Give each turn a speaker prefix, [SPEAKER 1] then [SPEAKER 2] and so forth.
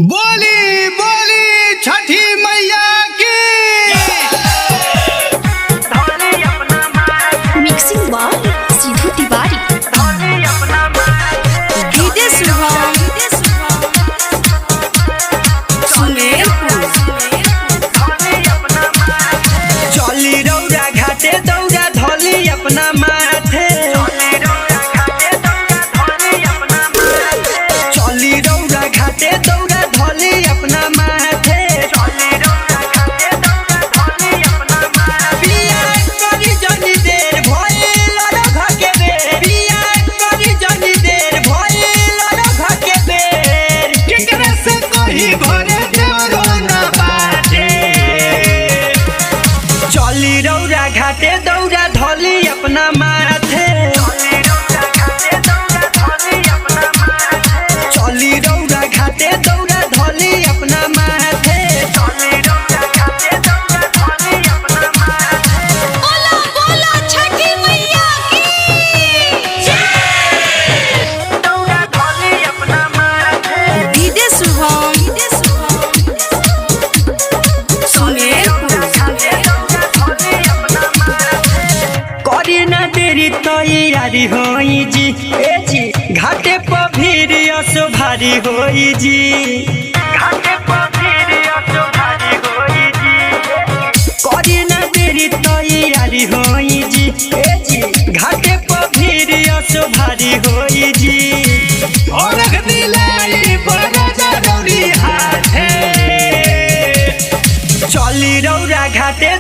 [SPEAKER 1] बोली बोली छठी मैया की।
[SPEAKER 2] Mixing by Sidhu Tiwari. DJ Shubham Sumerpur.
[SPEAKER 3] चली रौरा घाटे दौरा धोली अपना माथे। चली रौरा घाटे दौरा धोली अपना माथे। बिया करी जनी देर भइल घके बेर। बिया करी जनी देर भइल घके बेर।
[SPEAKER 1] केकरा से कही घरे देवरो ना बाटे।
[SPEAKER 3] चली रौरा घाटे दौरा धोली अपना माथे। चली रौरा घाटे दौरा धोली अपना माथे।
[SPEAKER 2] बोला बोला छठी मैया की डीजे शुभम सुमेरपुर।
[SPEAKER 3] करी ना देरी तैयारी होई जी। ए जी घाटे पर भीड़ असो भारी होई जी। करी ना देरी तैयारी होई जी। ए जी घाटे पर भीड़ असो भारी होई जी।
[SPEAKER 1] और रख दिलाई बड़ा जरूरी हाथे।
[SPEAKER 3] चली रौरा घाटे